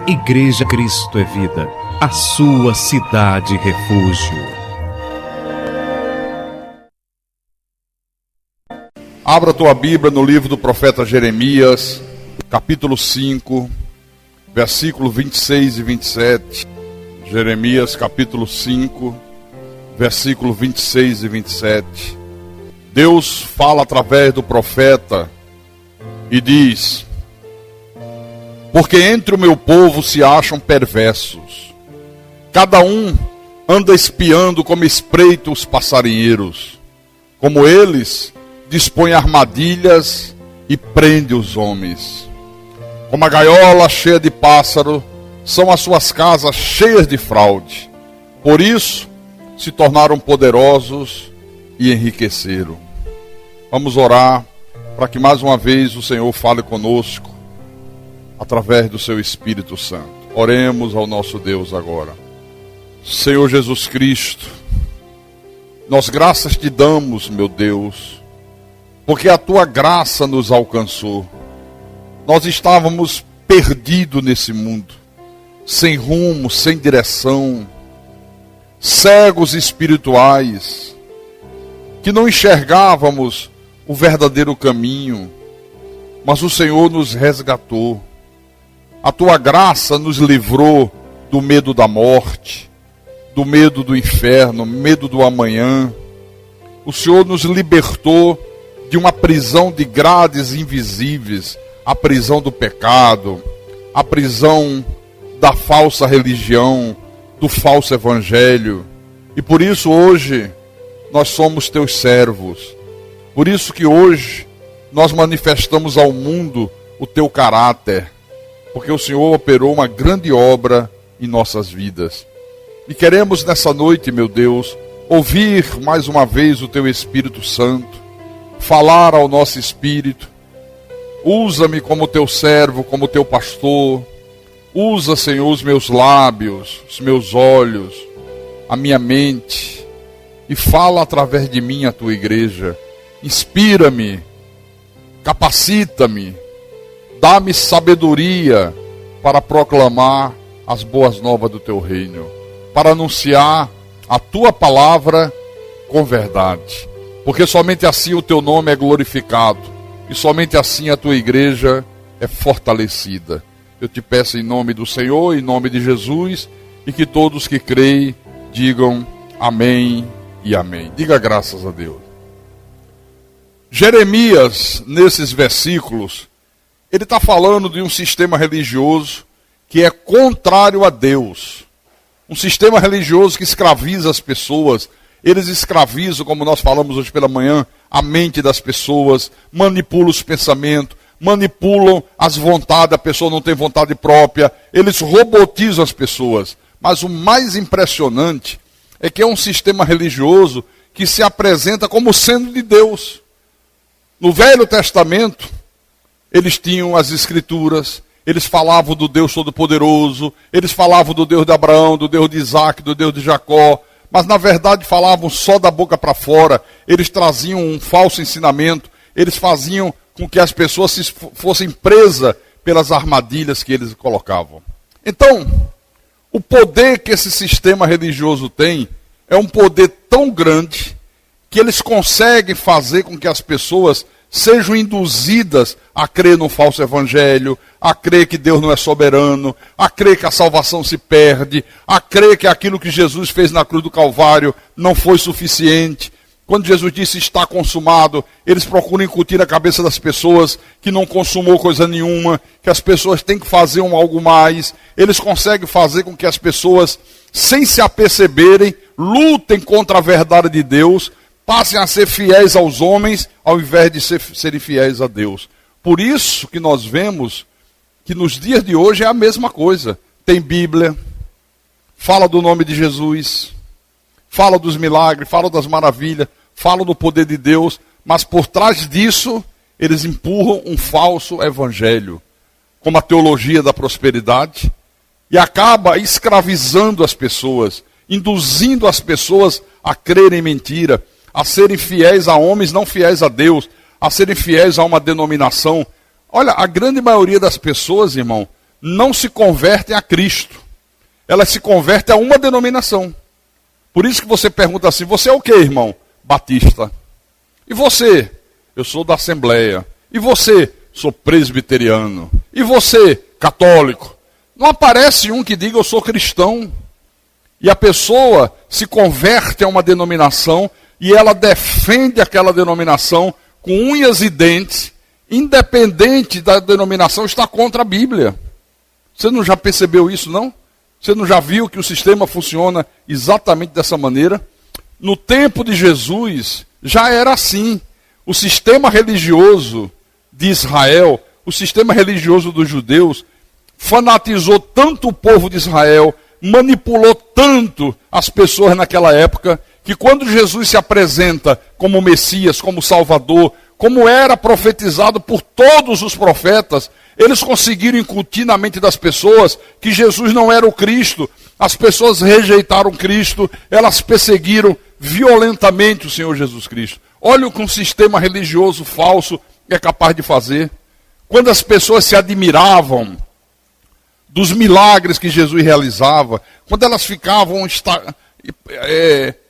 Igreja Cristo é Vida, a sua cidade refúgio. Abra a tua Bíblia no livro do profeta Jeremias, capítulo 5, versículo 26 e 27. Jeremias, capítulo 5, versículo 26 e 27. Deus fala através do profeta e diz: porque entre o meu povo se acham perversos, cada um anda espiando como espreita os passarinheiros, como eles dispõe armadilhas e prende os homens. Como a gaiola cheia de pássaro, são as suas casas cheias de fraude. Por isso se tornaram poderosos e enriqueceram. Vamos orar para que mais uma vez o Senhor fale conosco através do seu Espírito Santo. Oremos ao nosso Deus agora. Senhor Jesus Cristo, nós graças te damos, meu Deus, porque a tua graça nos alcançou. Nós estávamos perdidos nesse mundo, sem rumo, sem direção, cegos espirituais, que não enxergávamos o verdadeiro caminho, mas o Senhor nos resgatou. A tua graça nos livrou do medo da morte, do medo do inferno, medo do amanhã. O Senhor nos libertou de uma prisão de grades invisíveis, a prisão do pecado, a prisão da falsa religião, do falso evangelho. E por isso hoje nós somos teus servos. Por isso que hoje nós manifestamos ao mundo o teu caráter, porque o Senhor operou uma grande obra em nossas vidas. E queremos nessa noite, meu Deus, ouvir mais uma vez o teu Espírito Santo, falar ao nosso espírito. Usa-me como teu servo, como teu pastor. Usa, Senhor, os meus lábios, os meus olhos, a minha mente, e fala através de mim a tua igreja. Inspira-me, capacita-me, dá-me sabedoria para proclamar as boas novas do teu reino, para anunciar a tua palavra com verdade, porque somente assim o teu nome é glorificado e somente assim a tua igreja é fortalecida. Eu te peço em nome do Senhor, em nome de Jesus, e que todos que creem digam amém e amém. Diga graças a Deus. Jeremias, nesses versículos, ele está falando de um sistema religioso que é contrário a Deus. Um sistema religioso que escraviza as pessoas. Eles escravizam, como nós falamos hoje pela manhã, a mente das pessoas, manipulam os pensamentos, manipulam as vontades, a pessoa não tem vontade própria, eles robotizam as pessoas. Mas o mais impressionante é que é um sistema religioso que se apresenta como sendo de Deus. No Velho Testamento, eles tinham as Escrituras, eles falavam do Deus Todo-Poderoso, eles falavam do Deus de Abraão, do Deus de Isaac, do Deus de Jacó, mas na verdade falavam só da boca para fora. Eles traziam um falso ensinamento, eles faziam com que as pessoas fossem presas pelas armadilhas que eles colocavam. Então, o poder que esse sistema religioso tem é um poder tão grande que eles conseguem fazer com que as pessoas sejam induzidas a crer no falso evangelho, a crer que Deus não é soberano, a crer que a salvação se perde, a crer que aquilo que Jesus fez na cruz do Calvário não foi suficiente. Quando Jesus disse está consumado, eles procuram incutir na cabeça das pessoas que não consumou coisa nenhuma, que as pessoas têm que fazer algo mais. Eles conseguem fazer com que as pessoas, sem se aperceberem, lutem contra a verdade de Deus, passem a ser fiéis aos homens, ao invés de serem fiéis a Deus. Por isso que nós vemos que nos dias de hoje é a mesma coisa. Tem Bíblia, fala do nome de Jesus, fala dos milagres, fala das maravilhas, fala do poder de Deus, mas por trás disso, eles empurram um falso evangelho, como a teologia da prosperidade, e acaba escravizando as pessoas, induzindo as pessoas a crerem em mentira, a serem fiéis a homens, não fiéis a Deus, a serem fiéis a uma denominação. Olha, a grande maioria das pessoas, irmão, não se convertem a Cristo. Elas se convertem a uma denominação. Por isso que você pergunta assim, você é o que, irmão? Batista. E você? Eu sou da Assembleia. E você? Sou presbiteriano. E você? Católico. Não aparece um que diga eu sou cristão. E a pessoa se converte a uma denominação e ela defende aquela denominação com unhas e dentes, independente da denominação, está contra a Bíblia. Você não já percebeu isso, não? Você não já viu que o sistema funciona exatamente dessa maneira? No tempo de Jesus, já era assim. O sistema religioso de Israel, o sistema religioso dos judeus, fanatizou tanto o povo de Israel, manipulou tanto as pessoas naquela época, que quando Jesus se apresenta como Messias, como Salvador, como era profetizado por todos os profetas, eles conseguiram incutir na mente das pessoas que Jesus não era o Cristo. As pessoas rejeitaram Cristo, elas perseguiram violentamente o Senhor Jesus Cristo. Olha o que um sistema religioso falso é capaz de fazer. Quando as pessoas se admiravam dos milagres que Jesus realizava, quando elas ficavam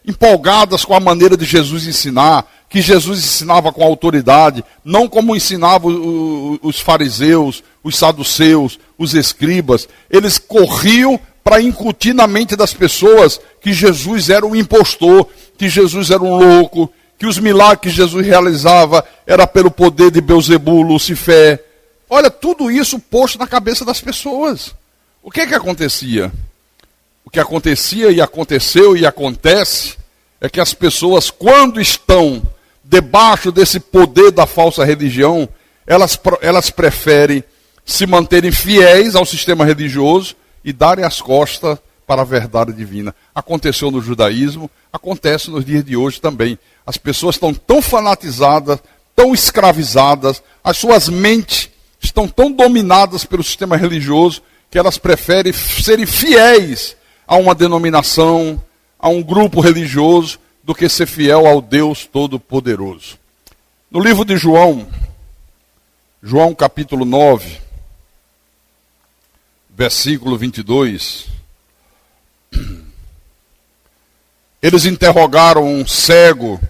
empolgadas com a maneira de Jesus ensinar, que Jesus ensinava com autoridade, não como ensinavam os fariseus, os saduceus, os escribas. Eles corriam para incutir na mente das pessoas que Jesus era um impostor, que Jesus era um louco, que os milagres que Jesus realizava era pelo poder de Belzebu, Lucifer. Olha, tudo isso posto na cabeça das pessoas. O que acontecia? O que acontecia e aconteceu e acontece é que as pessoas, quando estão debaixo desse poder da falsa religião, elas preferem se manterem fiéis ao sistema religioso e darem as costas para a verdade divina. Aconteceu no judaísmo, acontece nos dias de hoje também. As pessoas estão tão fanatizadas, tão escravizadas, as suas mentes estão tão dominadas pelo sistema religioso, que elas preferem serem fiéis a uma denominação, a um grupo religioso, do que ser fiel ao Deus Todo-Poderoso. No livro de João, João capítulo 9, versículo 22, eles interrogaram um cego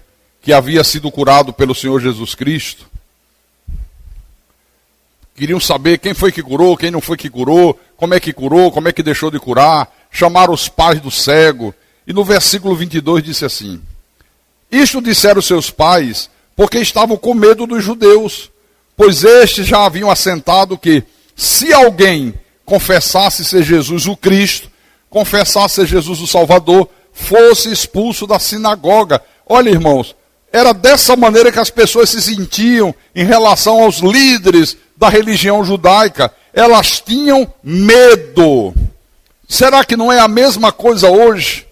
que havia sido curado pelo Senhor Jesus Cristo. Queriam saber quem foi que curou, quem não foi que curou, como é que deixou de curar. Chamaram os pais do cego. E no versículo 22 disse assim: isto disseram seus pais, porque estavam com medo dos judeus, pois estes já haviam assentado que, se alguém confessasse ser Jesus o Cristo, confessasse ser Jesus o Salvador, fosse expulso da sinagoga. Olha, irmãos, era dessa maneira que as pessoas se sentiam em relação aos líderes da religião judaica. Elas tinham medo. Será que não é a mesma coisa hoje?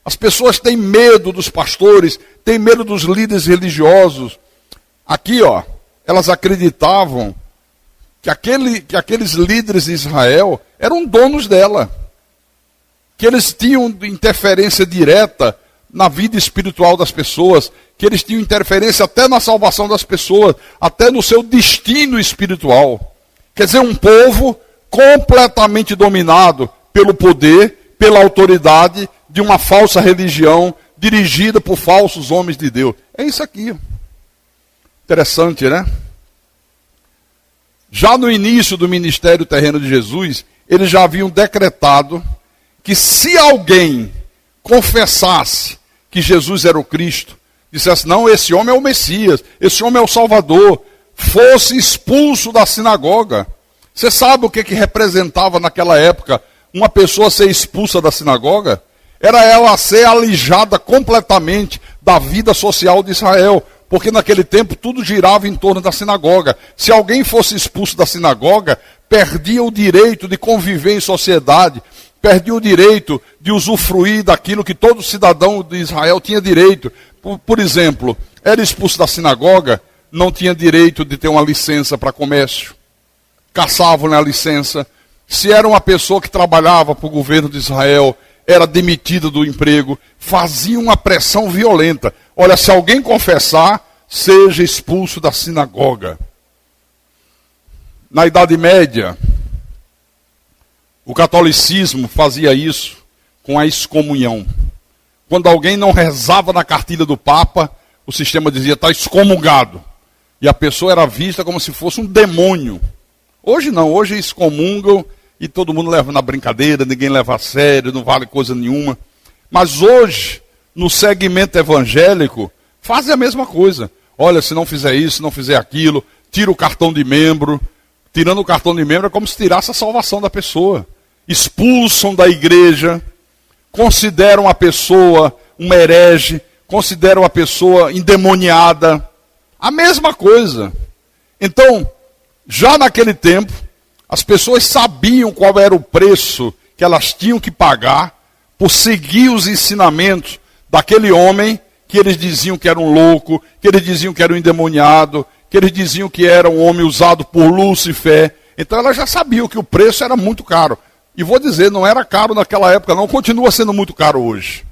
As pessoas têm medo dos pastores, têm medo dos líderes religiosos. Aqui, elas acreditavam que aqueles líderes de Israel eram donos dela, que eles tinham interferência direta na vida espiritual das pessoas, que eles tinham interferência até na salvação das pessoas, até no seu destino espiritual. Quer dizer, um povo completamente dominado pelo poder, pela autoridade de uma falsa religião dirigida por falsos homens de Deus. É isso aqui. Interessante, né? Já no início do ministério terreno de Jesus, eles já haviam decretado que se alguém confessasse que Jesus era o Cristo, dissesse, não, esse homem é o Messias, esse homem é o Salvador, fosse expulso da sinagoga. Você sabe o que representava naquela época uma pessoa ser expulsa da sinagoga? Era ela ser alijada completamente da vida social de Israel, porque naquele tempo tudo girava em torno da sinagoga. Se alguém fosse expulso da sinagoga, perdia o direito de conviver em sociedade, perdia o direito de usufruir daquilo que todo cidadão de Israel tinha direito. Por exemplo, era expulso da sinagoga, não tinha direito de ter uma licença para comércio, caçavam a licença. Se era uma pessoa que trabalhava para o governo de Israel, era demitida do emprego, fazia uma pressão violenta. Olha, se alguém confessar, seja expulso da sinagoga. Na Idade Média, O catolicismo fazia isso com a excomunhão. Quando alguém não rezava na cartilha do Papa, o sistema dizia, está excomungado. E a pessoa era vista como se fosse um demônio. Hoje não, hoje excomungam e todo mundo leva na brincadeira, ninguém leva a sério, não vale coisa nenhuma. Mas hoje, no segmento evangélico, fazem a mesma coisa. Olha, se não fizer isso, se não fizer aquilo, tira o cartão de membro. Tirando o cartão de membro é como se tirasse a salvação da pessoa. Expulsam da igreja, consideram a pessoa uma herege, consideram a pessoa endemoniada. A mesma coisa. Então, já naquele tempo, as pessoas sabiam qual era o preço que elas tinham que pagar por seguir os ensinamentos daquele homem que eles diziam que era um louco, que eles diziam que era um endemoniado, que eles diziam que era um homem usado por Lúcifer. Então elas já sabiam que o preço era muito caro. E vou dizer, não era caro naquela época, não, continua sendo muito caro hoje.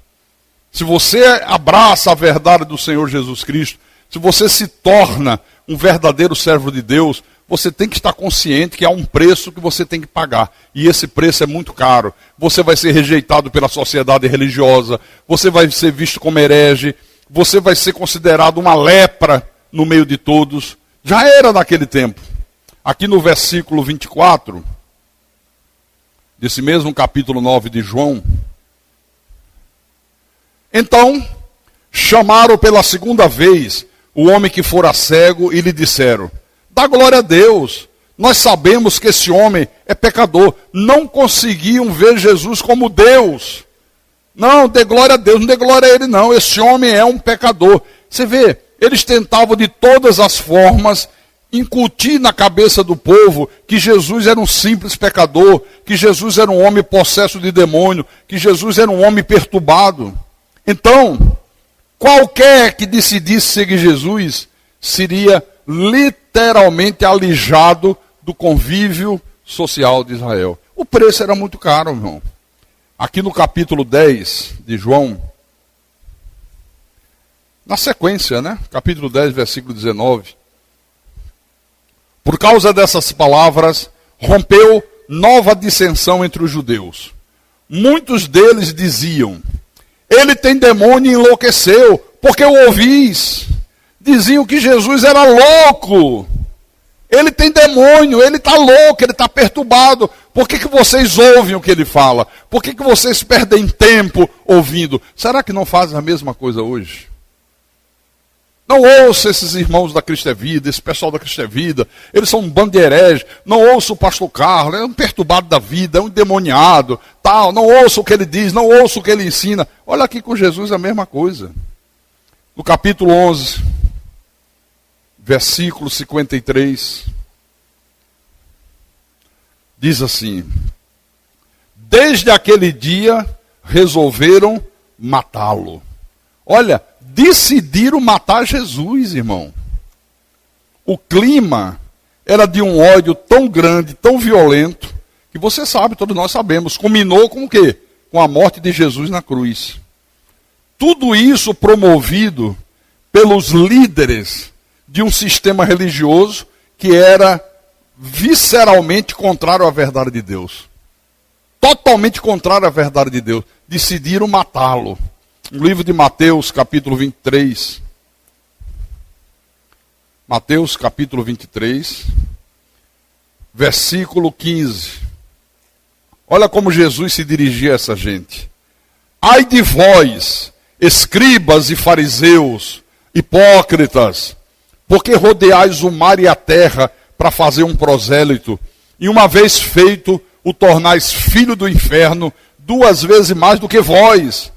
Se você abraça a verdade do Senhor Jesus Cristo, se você se torna um verdadeiro servo de Deus, você tem que estar consciente que há um preço que você tem que pagar. E esse preço é muito caro. Você vai ser rejeitado pela sociedade religiosa, você vai ser visto como herege, você vai ser considerado uma lepra no meio de todos. Já era naquele tempo. Aqui no versículo 24, desse mesmo capítulo 9 de João, então chamaram pela segunda vez o homem que fora cego e lhe disseram, dá glória a Deus, nós sabemos que esse homem é pecador. Não conseguiam ver Jesus como Deus. Não, dê glória a Deus, não dê glória a ele não, esse homem é um pecador. Você vê, eles tentavam de todas as formas incutir na cabeça do povo que Jesus era um simples pecador, que Jesus era um homem possesso de demônio, que Jesus era um homem perturbado. Então, qualquer que decidisse seguir Jesus seria literalmente alijado do convívio social de Israel. O preço era muito caro, irmão. Aqui no capítulo 10 de João, na sequência, né? Capítulo 10, versículo 19. Por causa dessas palavras, rompeu nova dissensão entre os judeus. Muitos deles diziam, ele tem demônio e enlouqueceu, porque o ouvis. Diziam que Jesus era louco. Ele tem demônio, ele está louco, ele está perturbado. Por que vocês ouvem o que ele fala? Por que vocês perdem tempo ouvindo? Será que não fazem a mesma coisa hoje? Não ouça esses irmãos da Cristo é Vida, esse pessoal da Cristo é Vida, eles são um bando de hereges. Não ouça o pastor Carlos, é um perturbado da vida, é um endemoniado, tal. Não ouça o que ele diz, não ouça o que ele ensina. Olha aqui com Jesus a mesma coisa. No capítulo 11, versículo 53, diz assim, desde aquele dia resolveram matá-lo. Olha, decidiram matar Jesus, irmão. O clima era de um ódio tão grande, tão violento, que você sabe, todos nós sabemos, culminou com o quê? Com a morte de Jesus na cruz. Tudo isso promovido pelos líderes de um sistema religioso que era visceralmente contrário à verdade de Deus. Totalmente contrário à verdade de Deus. Decidiram matá-lo. No livro de Mateus, capítulo 23. Mateus, capítulo 23, versículo 15. Olha como Jesus se dirigia a essa gente. Ai de vós, escribas e fariseus, hipócritas, porque rodeais o mar e a terra para fazer um prosélito, e uma vez feito, o tornais filho do inferno, 2 vezes mais do que vós.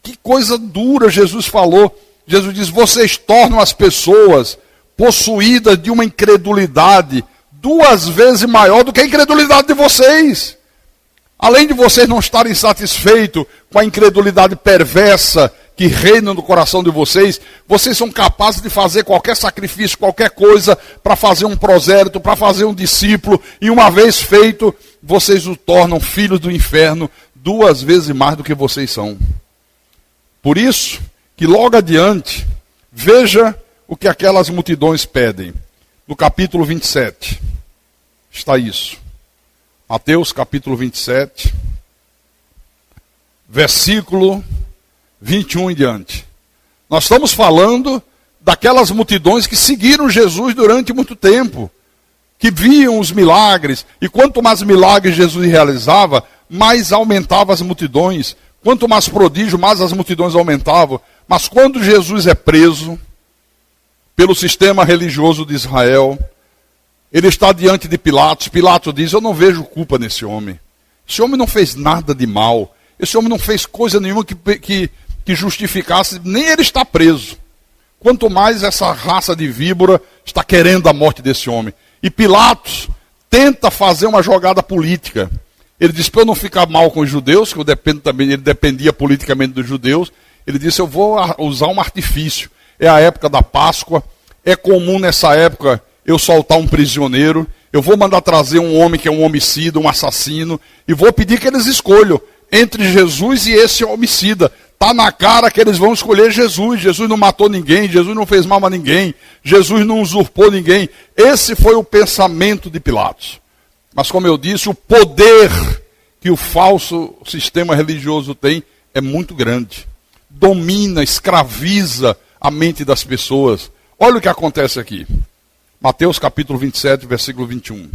Que coisa dura Jesus falou. Jesus diz, vocês tornam as pessoas possuídas de uma incredulidade 2 vezes maior do que a incredulidade de vocês. Além de vocês não estarem satisfeitos com a incredulidade perversa que reina no coração de vocês, vocês são capazes de fazer qualquer sacrifício, qualquer coisa, para fazer um prosélito, para fazer um discípulo, e uma vez feito, vocês o tornam filhos do inferno 2 vezes mais do que vocês são. Por isso, que logo adiante, veja o que aquelas multidões pedem. No capítulo 27, está isso. Mateus capítulo 27, versículo 21 em diante. Nós estamos falando daquelas multidões que seguiram Jesus durante muito tempo, que viam os milagres, e quanto mais milagres Jesus realizava, mais aumentava as multidões. Quanto mais prodígio, mais as multidões aumentavam. Mas quando Jesus é preso pelo sistema religioso de Israel, ele está diante de Pilatos. Pilatos diz: eu não vejo culpa nesse homem. Esse homem não fez nada de mal. Esse homem não fez coisa nenhuma que justificasse, nem ele está preso. Quanto mais essa raça de víbora está querendo a morte desse homem. E Pilatos tenta fazer uma jogada política. Ele diz: para eu não ficar mal com os judeus, que ele dependia politicamente dos judeus, ele disse: eu vou usar um artifício. É a época da Páscoa, é comum nessa época eu soltar um prisioneiro, eu vou mandar trazer um homem que é um homicida, um assassino, e vou pedir que eles escolham entre Jesus e esse homicida. Está na cara que eles vão escolher Jesus. Jesus não matou ninguém, Jesus não fez mal a ninguém, Jesus não usurpou ninguém. Esse foi o pensamento de Pilatos. Mas como eu disse, o poder que o falso sistema religioso tem é muito grande. Domina, escraviza a mente das pessoas. Olha o que acontece aqui. Mateus capítulo 27, versículo 21.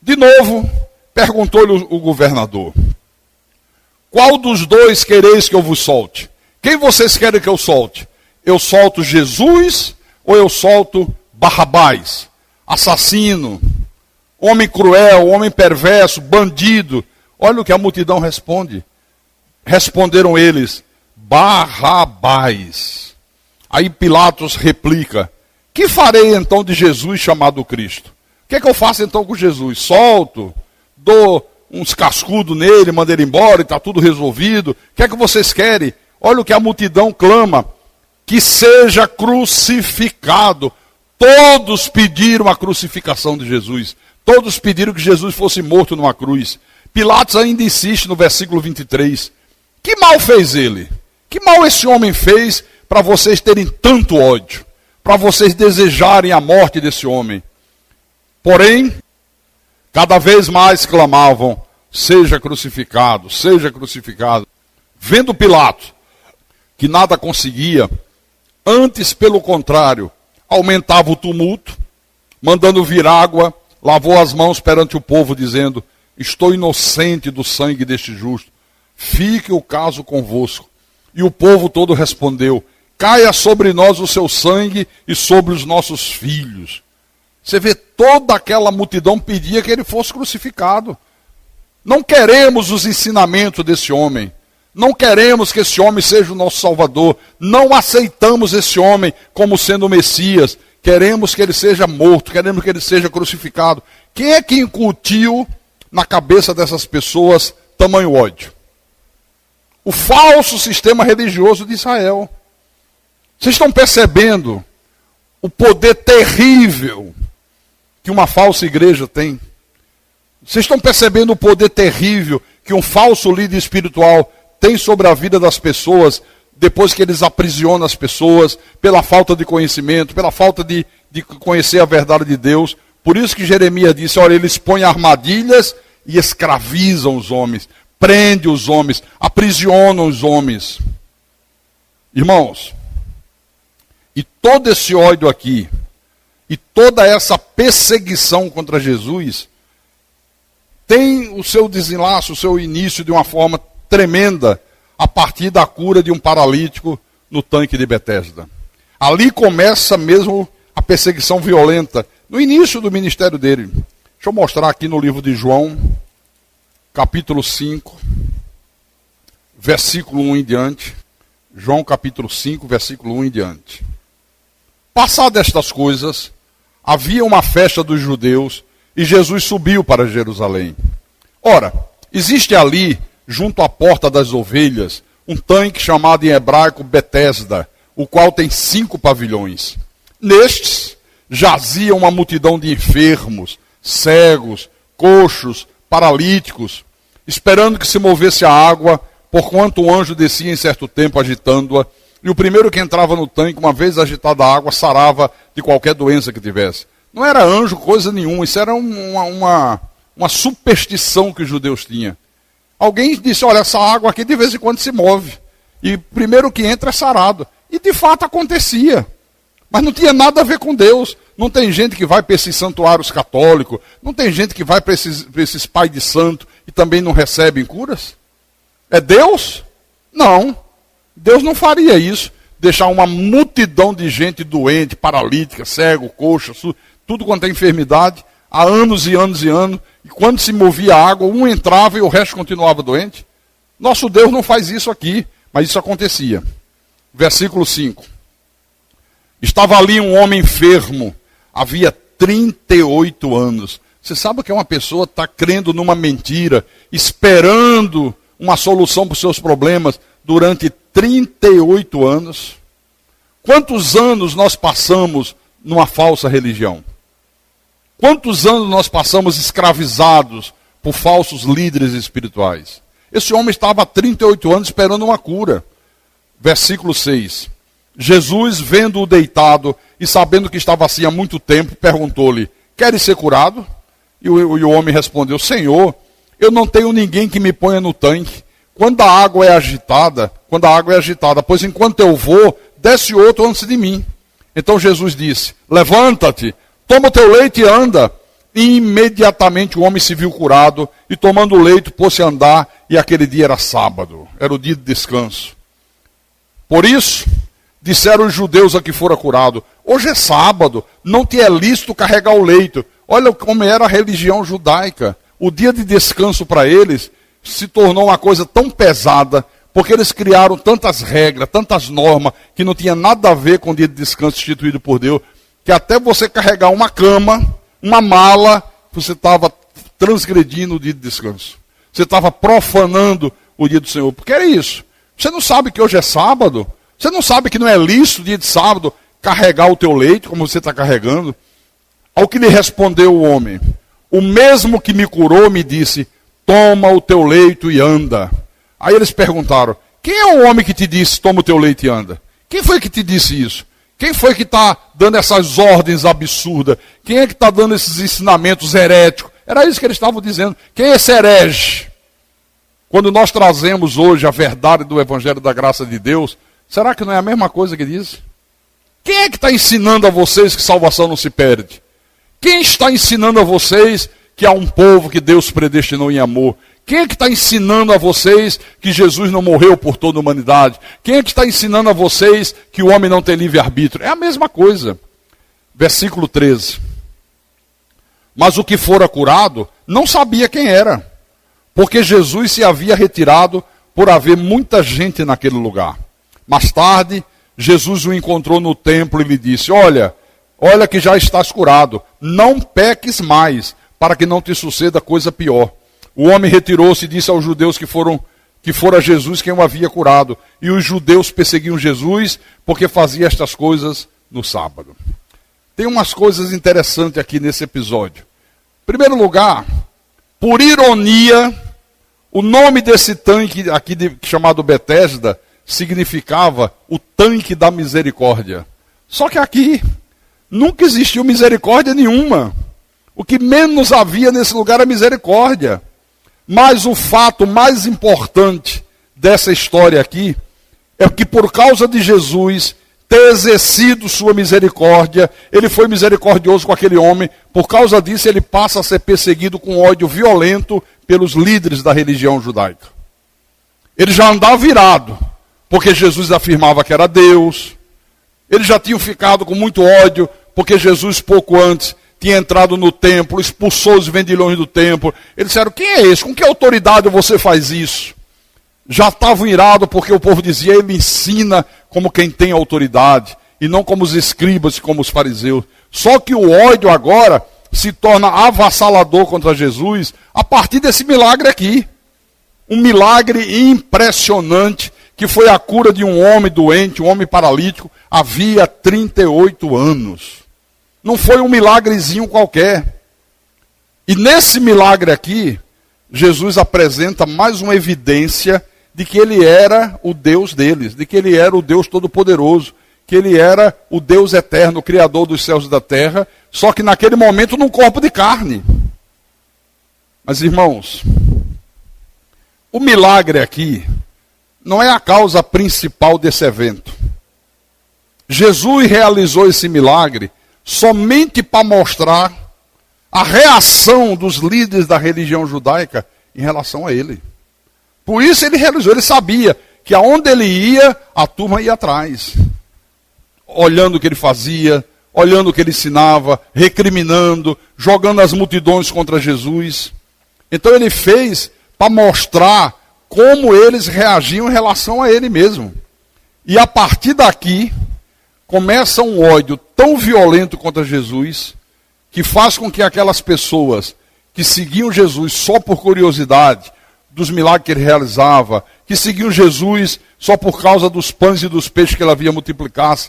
De novo, perguntou-lhe o governador: qual dos dois quereis que eu vos solte? Quem vocês querem que eu solte? Eu solto Jesus ou eu solto Barrabás? Assassino, homem cruel, homem perverso, bandido. Olha o que a multidão responde. Responderam eles: Barrabás. Aí Pilatos replica: que farei então de Jesus chamado Cristo? O que é que eu faço então com Jesus? Solto? Dou uns cascudos nele, mando ele embora e está tudo resolvido? O que é que vocês querem? Olha o que a multidão clama: que seja crucificado. Todos pediram a crucificação de Jesus. Todos pediram que Jesus fosse morto numa cruz. Pilatos ainda insiste no versículo 23. Que mal fez ele? Que mal esse homem fez para vocês terem tanto ódio? Para vocês desejarem a morte desse homem? Porém, cada vez mais clamavam: seja crucificado, seja crucificado. Vendo Pilatos que nada conseguia, antes pelo contrário, aumentava o tumulto, mandando vir água, lavou as mãos perante o povo, dizendo: estou inocente do sangue deste justo, fique o caso convosco. E o povo todo respondeu: caia sobre nós o seu sangue e sobre os nossos filhos. Você vê, toda aquela multidão pedia que ele fosse crucificado. Não queremos os ensinamentos desse homem. Não queremos que esse homem seja o nosso Salvador. Não aceitamos esse homem como sendo o Messias. Queremos que ele seja morto, queremos que ele seja crucificado. Quem é que incutiu na cabeça dessas pessoas tamanho ódio? O falso sistema religioso de Israel. Vocês estão percebendo o poder terrível que uma falsa igreja tem? Vocês estão percebendo o poder terrível que um falso líder espiritual tem sobre a vida das pessoas, depois que eles aprisionam as pessoas, pela falta de conhecimento, pela falta de conhecer a verdade de Deus? Por isso que Jeremias disse: olha, eles põem armadilhas e escravizam os homens, prendem os homens, aprisionam os homens. Irmãos, e todo esse ódio aqui, e toda essa perseguição contra Jesus, tem o seu desenlace, o seu início de uma forma tremenda, a partir da cura de um paralítico no tanque de Betesda. Ali começa mesmo a perseguição violenta, no início do ministério dele. Deixa eu mostrar aqui no livro de João, capítulo 5, versículo 1 em diante. João capítulo 5, versículo 1 em diante. Passadas estas coisas, havia uma festa dos judeus, e Jesus subiu para Jerusalém. Ora, existe ali, junto à porta das ovelhas, um tanque chamado em hebraico Betesda, o qual tem 5 pavilhões. Nestes jazia uma multidão de enfermos, cegos, coxos, paralíticos, esperando que se movesse a água, porquanto o anjo descia em certo tempo agitando-a, e o primeiro que entrava no tanque, uma vez agitada a água, sarava de qualquer doença que tivesse. Não era anjo, coisa nenhuma, isso era uma superstição que os judeus tinham. Alguém disse, olha, essa água aqui de vez em quando se move. E primeiro que entra é sarado. E de fato acontecia. Mas não tinha nada a ver com Deus. Não tem gente que vai para esses santuários católicos. Não tem gente que vai para esses pais de santo e também não recebem curas. É Deus? Não. Deus não faria isso. Deixar uma multidão de gente doente, paralítica, cego, coxa, tudo quanto é enfermidade, há anos e anos e anos. E quando se movia a água, um entrava e o resto continuava doente. Nosso Deus não faz isso aqui, mas isso acontecia. Versículo 5. Estava ali um homem enfermo, havia 38 anos. Você sabe que uma pessoa está crendo numa mentira, esperando uma solução para os seus problemas durante 38 anos? Quantos anos nós passamos numa falsa religião? Quantos anos nós passamos escravizados por falsos líderes espirituais? Esse homem estava há 38 anos esperando uma cura. Versículo 6. Jesus, vendo-o deitado e sabendo que estava assim há muito tempo, perguntou-lhe, queres ser curado? E o homem respondeu, Senhor, eu não tenho ninguém que me ponha no tanque. Quando a água é agitada, pois enquanto eu vou, desce outro antes de mim. Então Jesus disse, levanta-te, toma o teu leito e anda. E imediatamente o homem se viu curado, e tomando o leito, pôs-se a andar, e aquele dia era sábado, era o dia de descanso. Por isso, disseram os judeus a que fora curado, hoje é sábado, não te é lícito carregar o leito. Olha como era a religião judaica. O dia de descanso para eles se tornou uma coisa tão pesada, porque eles criaram tantas regras, tantas normas, que não tinha nada a ver com o dia de descanso instituído por Deus, que até você carregar uma cama, uma mala, você estava transgredindo o dia de descanso. Você estava profanando o dia do Senhor. Porque era isso. Você não sabe que hoje é sábado? Você não sabe que não é lícito dia de sábado carregar o teu leito, como você está carregando? Ao que lhe respondeu o homem, o mesmo que me curou me disse, toma o teu leito e anda. Aí eles perguntaram, quem é o homem que te disse, toma o teu leito e anda? Quem foi que te disse isso? Quem foi que está dando essas ordens absurdas? Quem é que está dando esses ensinamentos heréticos? Era isso que eles estavam dizendo. Quem é esse herege? Quando nós trazemos hoje a verdade do Evangelho da Graça de Deus, será que não é a mesma coisa que diz? Quem é que está ensinando a vocês que salvação não se perde? Quem está ensinando a vocês que há um povo que Deus predestinou em amor? Quem é que está ensinando a vocês que Jesus não morreu por toda a humanidade? Quem é que está ensinando a vocês que o homem não tem livre-arbítrio? É a mesma coisa. Versículo 13. Mas o que fora curado não sabia quem era, porque Jesus se havia retirado por haver muita gente naquele lugar. Mais tarde, Jesus o encontrou no templo e lhe disse, olha que já estás curado, não peques mais, para que não te suceda coisa pior. O homem retirou-se e disse aos judeus que fora Jesus quem o havia curado. E os judeus perseguiam Jesus porque fazia estas coisas no sábado. Tem umas coisas interessantes aqui nesse episódio. Em primeiro lugar, por ironia, o nome desse tanque aqui chamado Betesda significava o tanque da misericórdia. Só que aqui nunca existiu misericórdia nenhuma. O que menos havia nesse lugar é misericórdia. Mas o fato mais importante dessa história aqui é que por causa de Jesus ter exercido sua misericórdia, ele foi misericordioso com aquele homem, por causa disso ele passa a ser perseguido com ódio violento pelos líderes da religião judaica. Ele já andava virado, porque Jesus afirmava que era Deus. Eles já tinham ficado com muito ódio, porque Jesus pouco antes tinha entrado no templo, expulsou os vendilhões do templo. Eles disseram, quem é esse? Com que autoridade você faz isso? Já estavam irados porque o povo dizia, ele ensina como quem tem autoridade, e não como os escribas e como os fariseus. Só que o ódio agora se torna avassalador contra Jesus a partir desse milagre aqui. Um milagre impressionante, que foi a cura de um homem doente, um homem paralítico, havia 38 anos. Não foi um milagrezinho qualquer. E nesse milagre aqui, Jesus apresenta mais uma evidência de que ele era o Deus deles, de que ele era o Deus Todo-Poderoso, que ele era o Deus eterno, o Criador dos céus e da terra, só que naquele momento num corpo de carne. Mas, irmãos, o milagre aqui não é a causa principal desse evento. Jesus realizou esse milagre somente para mostrar a reação dos líderes da religião judaica em relação a ele. Por isso ele realizou, ele sabia que aonde ele ia, a turma ia atrás. Olhando o que ele fazia, olhando o que ele ensinava, recriminando, jogando as multidões contra Jesus. Então ele fez para mostrar como eles reagiam em relação a ele mesmo. E a partir daqui, começa um ódio tão violento contra Jesus, que faz com que aquelas pessoas que seguiam Jesus só por curiosidade, dos milagres que ele realizava, que seguiam Jesus só por causa dos pães e dos peixes que ele havia multiplicado,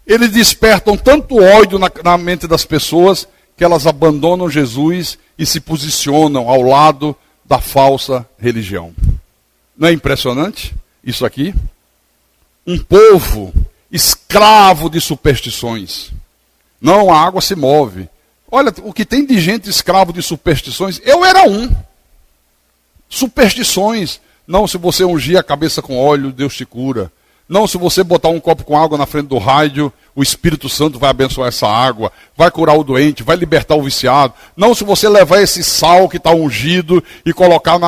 eles despertam tanto ódio na mente das pessoas, que elas abandonam Jesus e se posicionam ao lado da falsa religião. Não é impressionante isso aqui? Um povo escravo de superstições. Não, a água se move. Olha, o que tem de gente escravo de superstições, eu era um. Superstições. Não, se você ungir a cabeça com óleo, Deus te cura. Não, se você botar um copo com água na frente do rádio, o Espírito Santo vai abençoar essa água, vai curar o doente, vai libertar o viciado. Não, se você levar esse sal que está ungido e colocar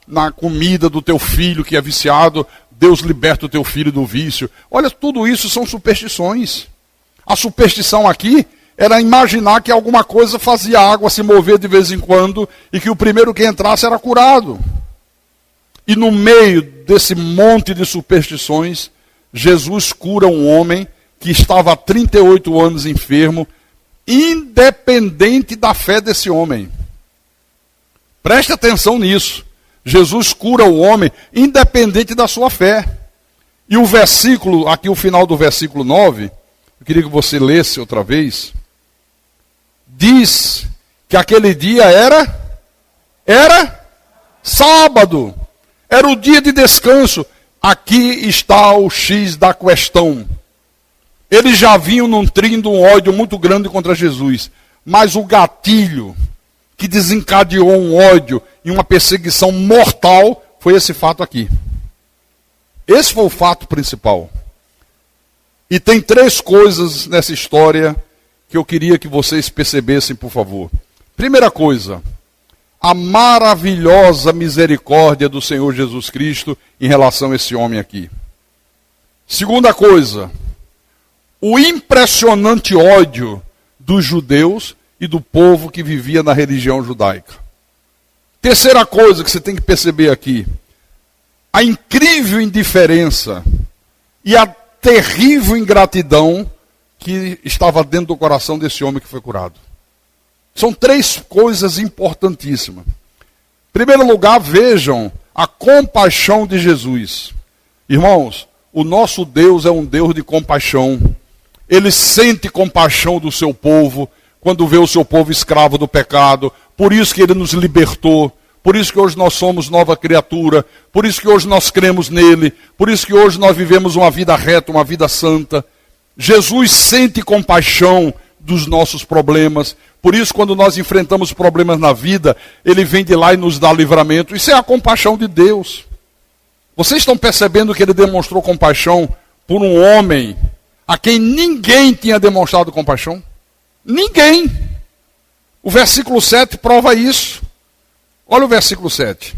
na comida do teu filho que é viciado, Deus liberta o teu filho do vício. Olha, tudo isso são superstições. A superstição aqui era imaginar que alguma coisa fazia a água se mover de vez em quando e que o primeiro que entrasse era curado. E no meio desse monte de superstições, Jesus cura um homem que estava há 38 anos enfermo, independente da fé desse homem. Preste atenção nisso. Jesus cura o homem independente da sua fé. E o versículo, aqui o final do versículo 9, eu queria que você lesse outra vez. Diz que aquele dia era sábado. Era o dia de descanso. Aqui está o X da questão. Eles já vinham nutrindo um ódio muito grande contra Jesus. Mas o gatilho que desencadeou um ódio e uma perseguição mortal foi esse fato aqui. Esse foi o fato principal. E tem 3 coisas nessa história que eu queria que vocês percebessem, por favor. Primeira coisa, a maravilhosa misericórdia do Senhor Jesus Cristo em relação a esse homem aqui. Segunda coisa, o impressionante ódio dos judeus e do povo que vivia na religião judaica. Terceira coisa que você tem que perceber aqui, a incrível indiferença e a terrível ingratidão que estava dentro do coração desse homem que foi curado. São 3 coisas importantíssimas. Em primeiro lugar, vejam a compaixão de Jesus. Irmãos, o nosso Deus é um Deus de compaixão. Ele sente compaixão do seu povo quando vê o seu povo escravo do pecado. Por isso que ele nos libertou. Por isso que hoje nós somos nova criatura. Por isso que hoje nós cremos nele. Por isso que hoje nós vivemos uma vida reta, uma vida santa. Jesus sente compaixão dos nossos problemas. Por isso, quando nós enfrentamos problemas na vida, ele vem de lá e nos dá livramento. Isso é a compaixão de Deus. Vocês estão percebendo que ele demonstrou compaixão por um homem a quem ninguém tinha demonstrado compaixão? Ninguém. O versículo 7 prova isso. Olha o versículo 7.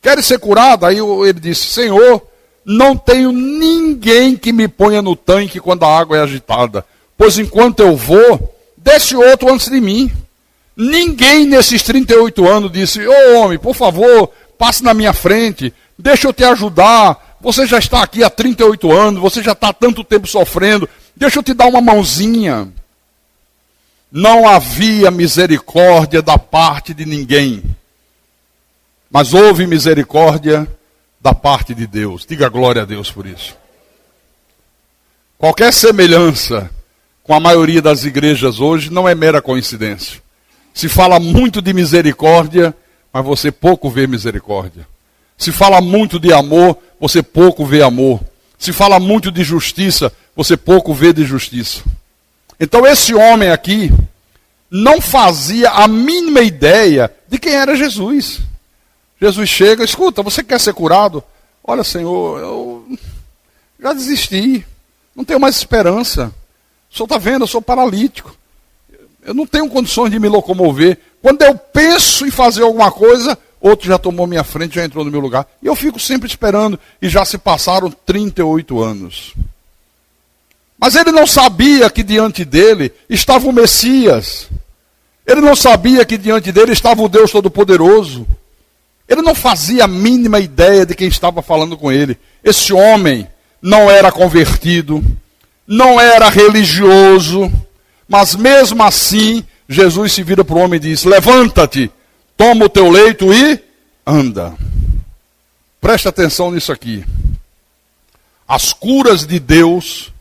Queres ser curado? Aí ele disse, Senhor, não tenho ninguém que me ponha no tanque quando a água é agitada. Pois enquanto eu vou, desce outro antes de mim. Ninguém nesses 38 anos disse, ô homem, por favor, passe na minha frente, deixa eu te ajudar. Você já está aqui há 38 anos, você já está há tanto tempo sofrendo, deixa eu te dar uma mãozinha. Não havia misericórdia da parte de ninguém. Mas houve misericórdia da parte de Deus. Diga glória a Deus por isso. Qualquer semelhança com a maioria das igrejas hoje não é mera coincidência. Se fala muito de misericórdia, mas você pouco vê misericórdia. Se fala muito de amor, você pouco vê amor. Se fala muito de justiça, você pouco vê de justiça. Então esse homem aqui, não fazia a mínima ideia de quem era Jesus. Jesus chega, escuta, você quer ser curado? Olha, Senhor, eu já desisti, não tenho mais esperança. O senhor está vendo, eu sou paralítico. Eu não tenho condições de me locomover. Quando eu penso em fazer alguma coisa, outro já tomou minha frente, já entrou no meu lugar. E eu fico sempre esperando, e já se passaram 38 anos. Mas ele não sabia que diante dele estava o Messias. Ele não sabia que diante dele estava o Deus Todo-Poderoso. Ele não fazia a mínima ideia de quem estava falando com ele. Esse homem não era convertido, não era religioso, mas mesmo assim, Jesus se vira para o homem e diz: levanta-te, toma o teu leito e anda. Presta atenção nisso aqui. As curas de Deus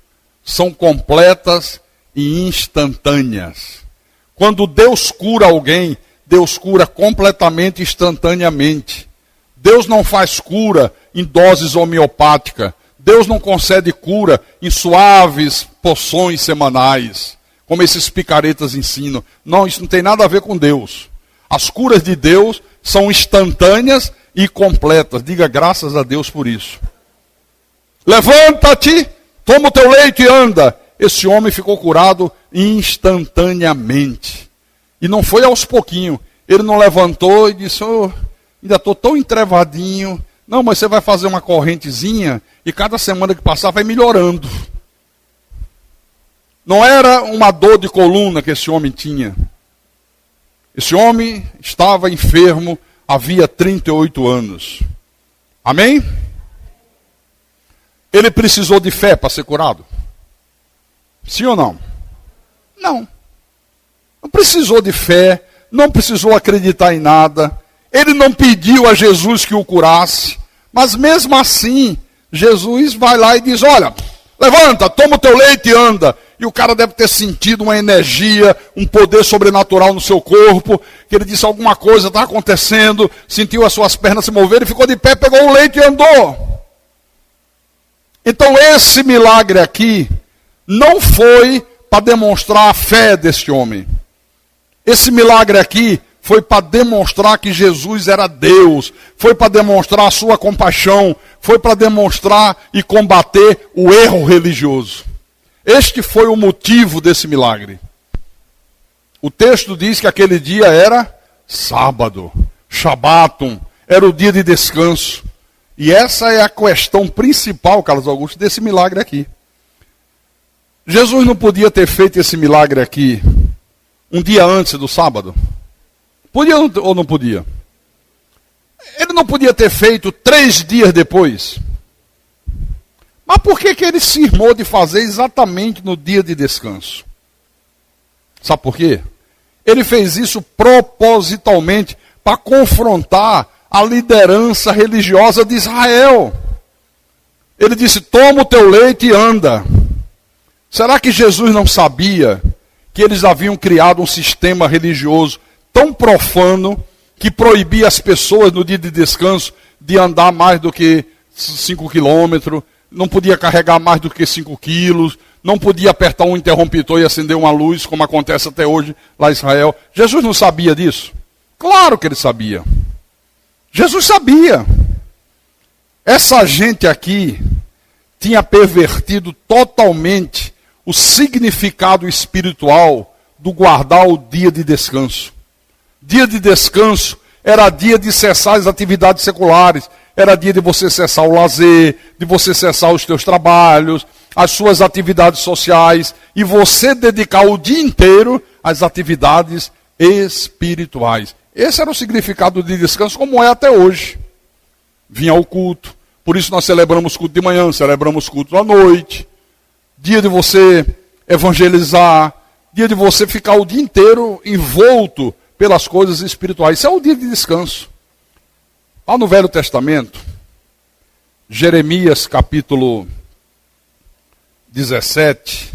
são completas e instantâneas. Quando Deus cura alguém, Deus cura completamente, instantaneamente. Deus não faz cura em doses homeopáticas. Deus não concede cura em suaves poções semanais, como esses picaretas ensinam. Não, isso não tem nada a ver com Deus. As curas de Deus são instantâneas e completas. Diga graças a Deus por isso. Levanta-te, toma o teu leito e anda. Esse homem ficou curado instantaneamente. E não foi aos pouquinhos. Ele não levantou e disse: oh, ainda estou tão entrevadinho. Não, mas você vai fazer uma correntezinha e cada semana que passar vai melhorando. Não era uma dor de coluna que esse homem tinha. Esse homem estava enfermo havia 38 anos. Amém? Ele precisou de fé para ser curado? Sim ou não? Não. Não precisou de fé, não precisou acreditar em nada. Ele não pediu a Jesus que o curasse. Mas mesmo assim, Jesus vai lá e diz: olha, levanta, toma o teu leite e anda. E o cara deve ter sentido uma energia, um poder sobrenatural no seu corpo, que ele disse: alguma coisa está acontecendo, sentiu as suas pernas se moverem, ficou de pé, pegou o leite e andou. Então esse milagre aqui não foi para demonstrar a fé deste homem. Esse milagre aqui foi para demonstrar que Jesus era Deus, foi para demonstrar a sua compaixão, foi para demonstrar e combater o erro religioso. Este foi o motivo desse milagre. O texto diz que aquele dia era sábado, Shabatum, era o dia de descanso. E essa é a questão principal, Carlos Augusto, desse milagre aqui. Jesus não podia ter feito esse milagre aqui um dia antes do sábado? Podia ou não podia? Ele não podia ter feito 3 dias depois? Mas por que ele cismou de fazer exatamente no dia de descanso? Sabe por quê? Ele fez isso propositalmente para confrontar a liderança religiosa de Israel. Ele disse: toma o teu leite e anda. Será que Jesus não sabia que eles haviam criado um sistema religioso tão profano que proibia as pessoas no dia de descanso de andar mais do que 5 quilômetros, não podia carregar mais do que 5 quilos, não podia apertar um interruptor e acender uma luz, como acontece até hoje lá em Israel? Jesus não sabia disso? Claro que ele sabia. Jesus sabia. Essa gente aqui tinha pervertido totalmente o significado espiritual do guardar o dia de descanso. Dia de descanso era dia de cessar as atividades seculares, era dia de você cessar o lazer, de você cessar os teus trabalhos, as suas atividades sociais, e você dedicar o dia inteiro às atividades espirituais. Esse era o significado de descanso, como é até hoje. Vinha ao culto, por isso nós celebramos culto de manhã, celebramos culto à noite. Dia de você evangelizar, dia de você ficar o dia inteiro envolto pelas coisas espirituais. Isso é o dia de descanso. Lá no Velho Testamento, Jeremias capítulo 17,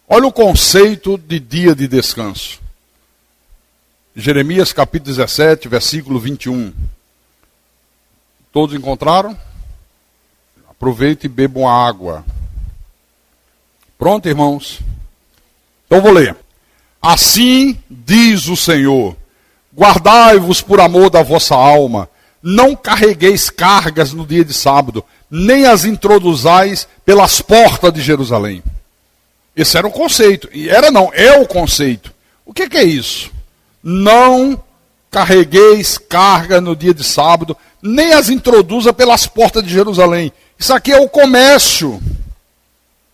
olha o conceito de dia de descanso. Jeremias capítulo 17, versículo 21. Todos encontraram? Aproveitem e bebam água. Pronto, irmãos? Então vou ler. Assim diz o Senhor: guardai-vos por amor da vossa alma, não carregueis cargas no dia de sábado, nem as introduzais pelas portas de Jerusalém. Esse era o conceito. E era não, é o conceito. O que é isso? Não carregueis carga no dia de sábado, nem as introduza pelas portas de Jerusalém. Isso aqui é o comércio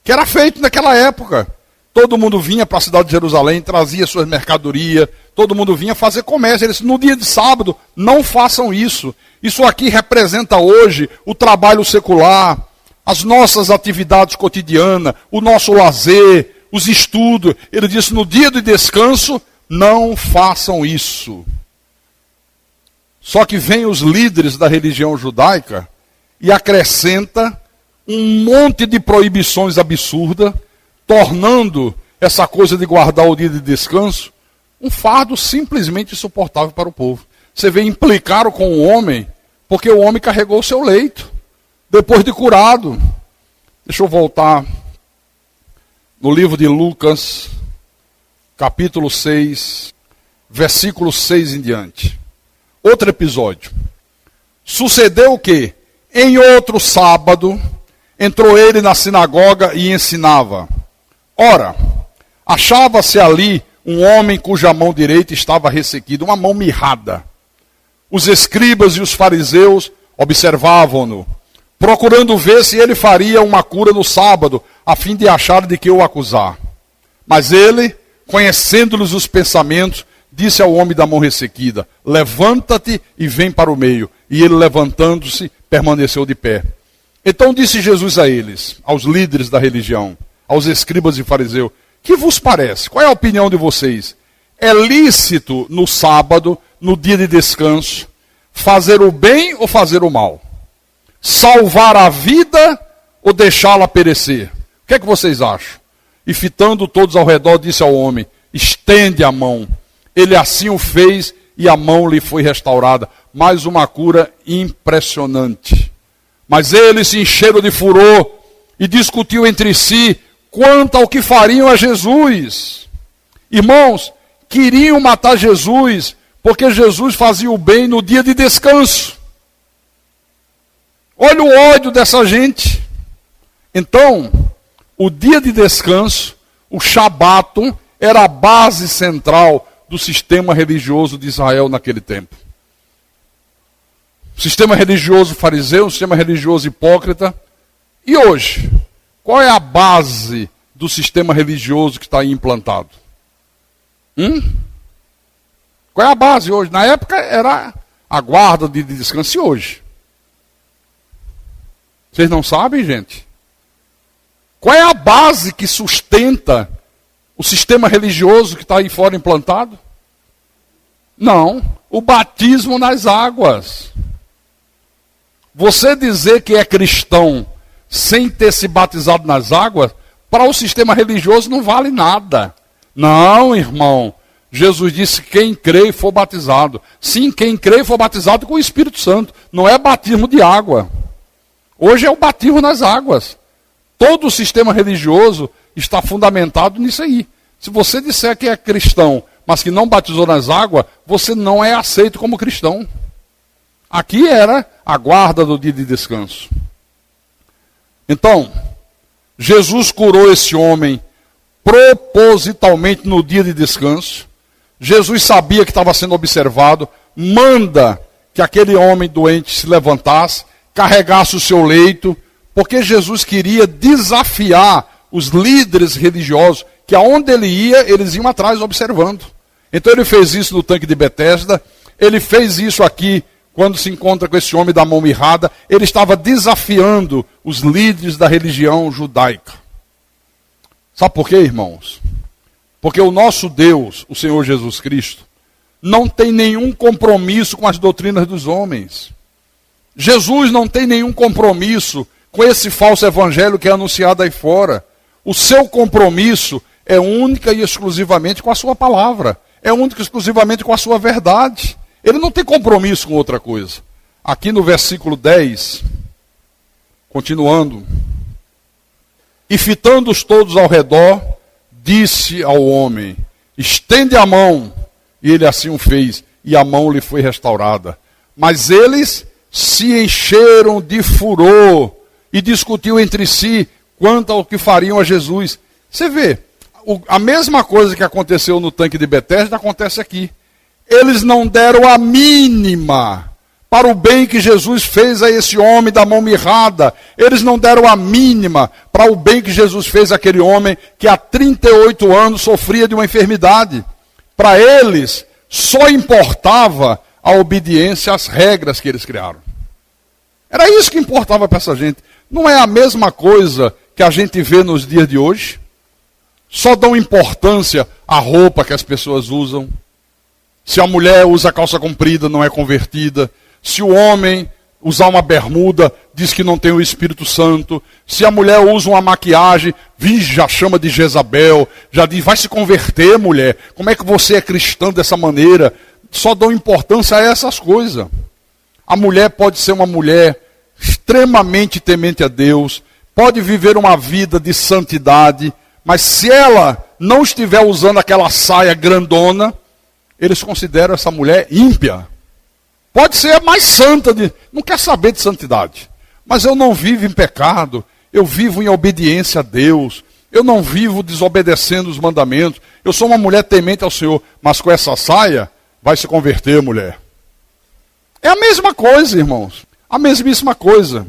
que era feito naquela época. Todo mundo vinha para a cidade de Jerusalém, trazia suas mercadorias, todo mundo vinha fazer comércio. Ele disse, no dia de sábado, não façam isso. Isso aqui representa hoje o trabalho secular, as nossas atividades cotidianas, o nosso lazer, os estudos. Ele disse, no dia de descanso, não façam isso. Só que vem os líderes da religião judaica e acrescenta um monte de proibições absurdas, tornando essa coisa de guardar o dia de descanso um fardo simplesmente insuportável para o povo. Você vê, implicaram com o homem, porque o homem carregou o seu leito, depois de curado. Deixa eu voltar no livro de Lucas, capítulo 6, versículo 6 em diante. Outro episódio. Sucedeu o quê? Em outro sábado, entrou ele na sinagoga e ensinava. Ora, achava-se ali um homem cuja mão direita estava ressequida, uma mão mirrada. Os escribas e os fariseus observavam-no, procurando ver se ele faria uma cura no sábado, a fim de achar de que o acusar. Mas ele, conhecendo-lhes os pensamentos, disse ao homem da mão ressequida, levanta-te e vem para o meio. E ele, levantando-se, permaneceu de pé. Então disse Jesus a eles, aos líderes da religião, aos escribas e fariseus, que vos parece? Qual é a opinião de vocês? É lícito no sábado, no dia de descanso, fazer o bem ou fazer o mal? Salvar a vida ou deixá-la perecer? O que é que vocês acham? E fitando todos ao redor, disse ao homem, estende a mão. Ele assim o fez e a mão lhe foi restaurada. Mais uma cura impressionante. Mas eles se encheram de furor e discutiam entre si quanto ao que fariam a Jesus. Irmãos, queriam matar Jesus porque Jesus fazia o bem no dia de descanso. Olha o ódio dessa gente. Então, o dia de descanso, o Shabato, era a base central do sistema religioso de Israel naquele tempo. O sistema religioso fariseu, o sistema religioso hipócrita. E hoje, qual é a base do sistema religioso que está aí implantado? Qual é a base hoje? Na época era a guarda de descanso. E hoje? Vocês não sabem, gente? Qual é a base que sustenta o sistema religioso que está aí fora implantado? Não, o batismo nas águas. Você dizer que é cristão sem ter se batizado nas águas, para o sistema religioso não vale nada. Não, irmão. Jesus disse, quem crê e for batizado. Sim, quem crê e for batizado com o Espírito Santo. Não é batismo de água. Hoje é o batismo nas águas. Todo o sistema religioso está fundamentado nisso aí. Se você disser que é cristão, mas que não batizou nas águas, você não é aceito como cristão. Aqui era a guarda do dia de descanso. Então, Jesus curou esse homem propositalmente no dia de descanso. Jesus sabia que estava sendo observado, manda que aquele homem doente se levantasse, carregasse o seu leito, porque Jesus queria desafiar os líderes religiosos, que aonde ele ia, eles iam atrás observando. Então ele fez isso no tanque de Betesda, ele fez isso aqui, quando se encontra com esse homem da mão mirrada, ele estava desafiando os líderes da religião judaica. Sabe por quê, irmãos? Porque o nosso Deus, o Senhor Jesus Cristo, não tem nenhum compromisso com as doutrinas dos homens. Jesus não tem nenhum compromisso com esse falso evangelho que é anunciado aí fora. O seu compromisso é única e exclusivamente com a sua palavra. É única e exclusivamente com a sua verdade. Ele não tem compromisso com outra coisa. Aqui no versículo 10, continuando. E fitando-os todos ao redor, disse ao homem, estende a mão. E ele assim o fez, e a mão lhe foi restaurada. Mas eles se encheram de furor e discutiam entre si quanto ao que fariam a Jesus. Você vê, a mesma coisa que aconteceu no tanque de Betesda acontece aqui. Eles não deram a mínima para o bem que Jesus fez a esse homem da mão mirrada. Eles não deram a mínima para o bem que Jesus fez àquele homem que há 38 anos sofria de uma enfermidade. Para eles, só importava a obediência às regras que eles criaram. Era isso que importava para essa gente. Não é a mesma coisa que a gente vê nos dias de hoje? Só dão importância à roupa que as pessoas usam. Se a mulher usa calça comprida, não é convertida. Se o homem usar uma bermuda, diz que não tem o Espírito Santo. Se a mulher usa uma maquiagem, já chama de Jezabel. Já diz, vai se converter, mulher. Como é que você é cristã dessa maneira? Só dão importância a essas coisas. A mulher pode ser uma mulher extremamente temente a Deus. Pode viver uma vida de santidade. Mas se ela não estiver usando aquela saia grandona, eles consideram essa mulher ímpia. Pode ser a mais santa, não quer saber de santidade. Mas eu não vivo em pecado, eu vivo em obediência a Deus. Eu não vivo desobedecendo os mandamentos. Eu sou uma mulher temente ao Senhor, mas com essa saia, vai se converter, mulher. É a mesma coisa, irmãos. A mesmíssima coisa.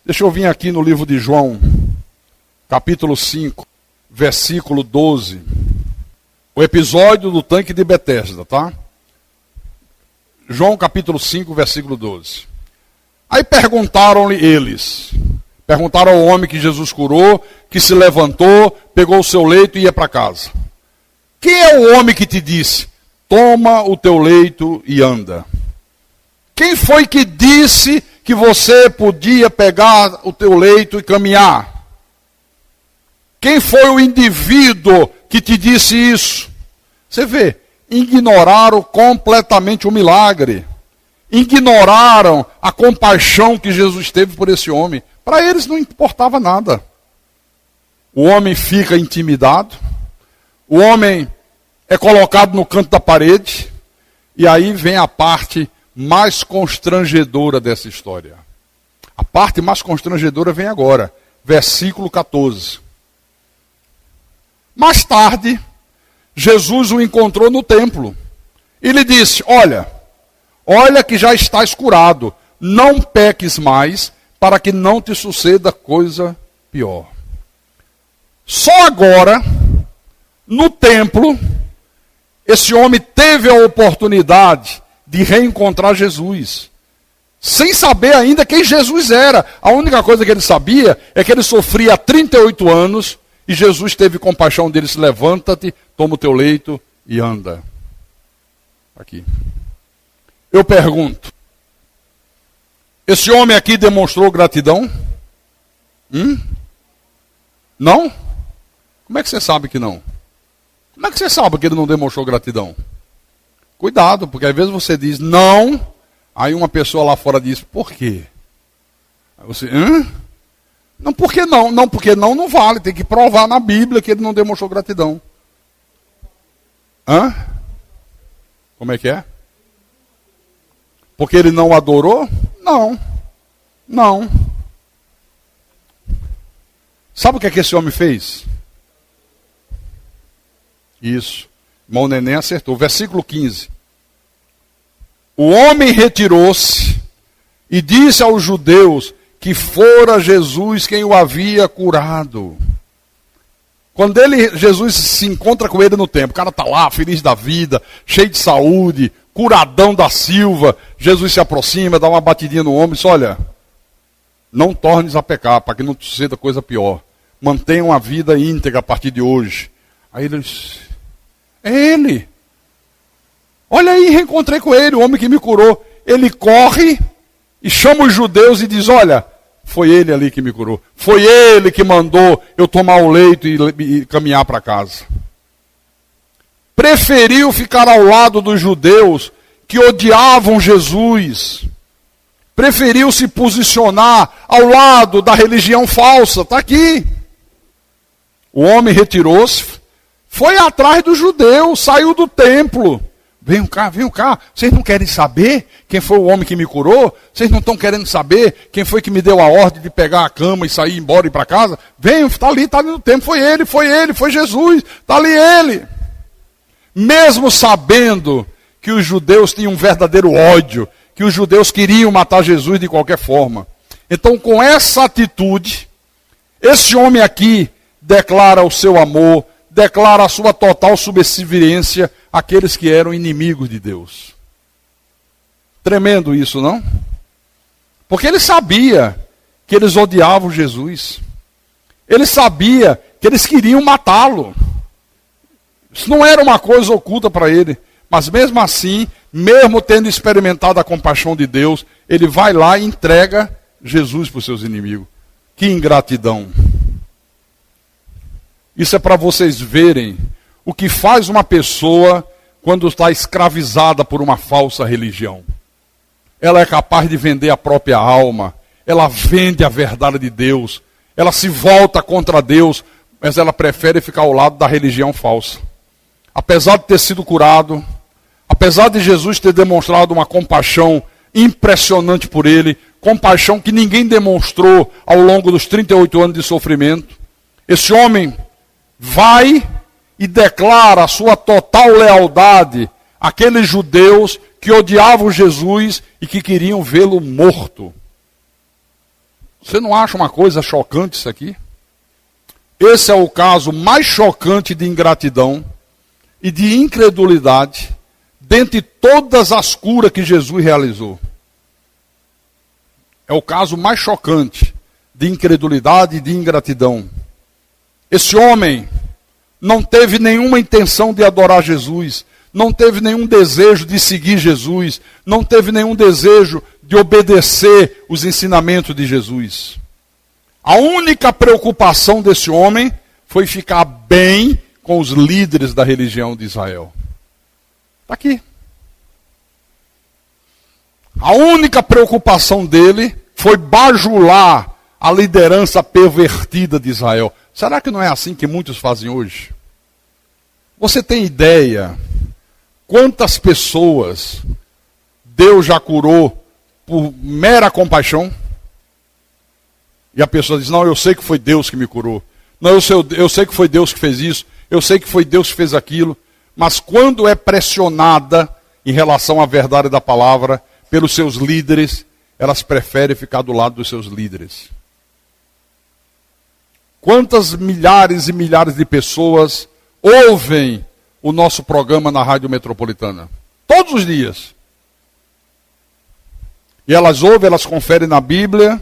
Deixa eu vir aqui no livro de João, capítulo 5, versículo 12. O episódio do tanque de Betesda, tá? João capítulo 5, versículo 12. Aí perguntaram-lhe eles. Perguntaram ao homem que Jesus curou, que se levantou, pegou o seu leito e ia para casa. Quem é o homem que te disse, toma o teu leito e anda? Quem foi que disse que você podia pegar o teu leito e caminhar? Quem foi o indivíduo que te disse isso? Você vê, ignoraram completamente o milagre. Ignoraram a compaixão que Jesus teve por esse homem. Para eles não importava nada. O homem fica intimidado. O homem é colocado no canto da parede. E aí vem a parte mais constrangedora dessa história. A parte mais constrangedora vem agora. Versículo 14. Mais tarde, Jesus o encontrou no templo. E lhe disse, olha que já estás curado. Não peques mais, para que não te suceda coisa pior. Só agora, no templo, esse homem teve a oportunidade de reencontrar Jesus. Sem saber ainda quem Jesus era. A única coisa que ele sabia é que ele sofria há 38 anos. E Jesus teve compaixão dele, se levanta-te, toma o teu leito e anda. Aqui. Eu pergunto, esse homem aqui demonstrou gratidão? Não? Como é que você sabe que não? Como é que você sabe que ele não demonstrou gratidão? Cuidado, porque às vezes você diz não, aí uma pessoa lá fora diz, por quê? Aí você, Não, por que não? Não, porque não vale. Tem que provar na Bíblia que ele não demonstrou gratidão. Como é que é? Porque ele não adorou? Não. Sabe o que é que esse homem fez? Isso. Irmão Neném acertou. Versículo 15. O homem retirou-se e disse aos judeus que fora Jesus quem o havia curado. Quando Jesus se encontra com ele no templo, o cara está lá, feliz da vida, cheio de saúde, curadão da Silva, Jesus se aproxima, dá uma batidinha no ombro e diz, olha, não tornes a pecar, para que não te suceda coisa pior. Mantenha uma vida íntegra a partir de hoje. Aí ele diz, é ele. Olha aí, reencontrei com ele, o homem que me curou. Ele corre e chama os judeus e diz, olha, foi ele ali que me curou. Foi ele que mandou eu tomar o leito e caminhar para casa. Preferiu ficar ao lado dos judeus que odiavam Jesus. Preferiu se posicionar ao lado da religião falsa. Está aqui. O homem retirou-se, Foi atrás dos judeus, saiu do templo. Venham cá, vocês não querem saber quem foi o homem que me curou? Vocês não estão querendo saber quem foi que me deu a ordem de pegar a cama e sair embora e ir para casa? Venham, está ali no templo, foi Jesus, está ali ele. Mesmo sabendo que os judeus tinham um verdadeiro ódio, que os judeus queriam matar Jesus de qualquer forma. Então, com essa atitude, esse homem aqui declara o seu amor, declara a sua total subserviência àqueles que eram inimigos de Deus. Tremendo isso, não? Porque ele sabia que eles odiavam Jesus. Ele sabia que eles queriam matá-lo. Isso não era uma coisa oculta para ele. Mas mesmo assim, mesmo tendo experimentado a compaixão de Deus, ele vai lá e entrega Jesus para os seus inimigos. Que ingratidão. Isso é para vocês verem o que faz uma pessoa quando está escravizada por uma falsa religião. Ela é capaz de vender a própria alma, ela vende a verdade de Deus, ela se volta contra Deus, mas ela prefere ficar ao lado da religião falsa. Apesar de ter sido curado, apesar de Jesus ter demonstrado uma compaixão impressionante por ele, compaixão que ninguém demonstrou ao longo dos 38 anos de sofrimento, esse homem vai e declara a sua total lealdade àqueles judeus que odiavam Jesus e que queriam vê-lo morto. Você não acha uma coisa chocante isso aqui? Esse é o caso mais chocante de ingratidão e de incredulidade dentre todas as curas que Jesus realizou. É o caso mais chocante de incredulidade e de ingratidão. Esse homem não teve nenhuma intenção de adorar Jesus, não teve nenhum desejo de seguir Jesus, não teve nenhum desejo de obedecer os ensinamentos de Jesus. A única preocupação desse homem foi ficar bem com os líderes da religião de Israel. Está aqui. A única preocupação dele foi bajular a liderança pervertida de Israel. Será que não é assim que muitos fazem hoje? Você tem ideia quantas pessoas Deus já curou por mera compaixão? E a pessoa diz, não, eu sei que foi Deus que me curou. Não, eu sei que foi Deus que fez isso. Eu sei que foi Deus que fez aquilo. Mas quando é pressionada em relação à verdade da palavra pelos seus líderes, elas preferem ficar do lado dos seus líderes. Quantas milhares e milhares de pessoas ouvem o nosso programa na Rádio Metropolitana? Todos os dias. E elas ouvem, elas conferem na Bíblia,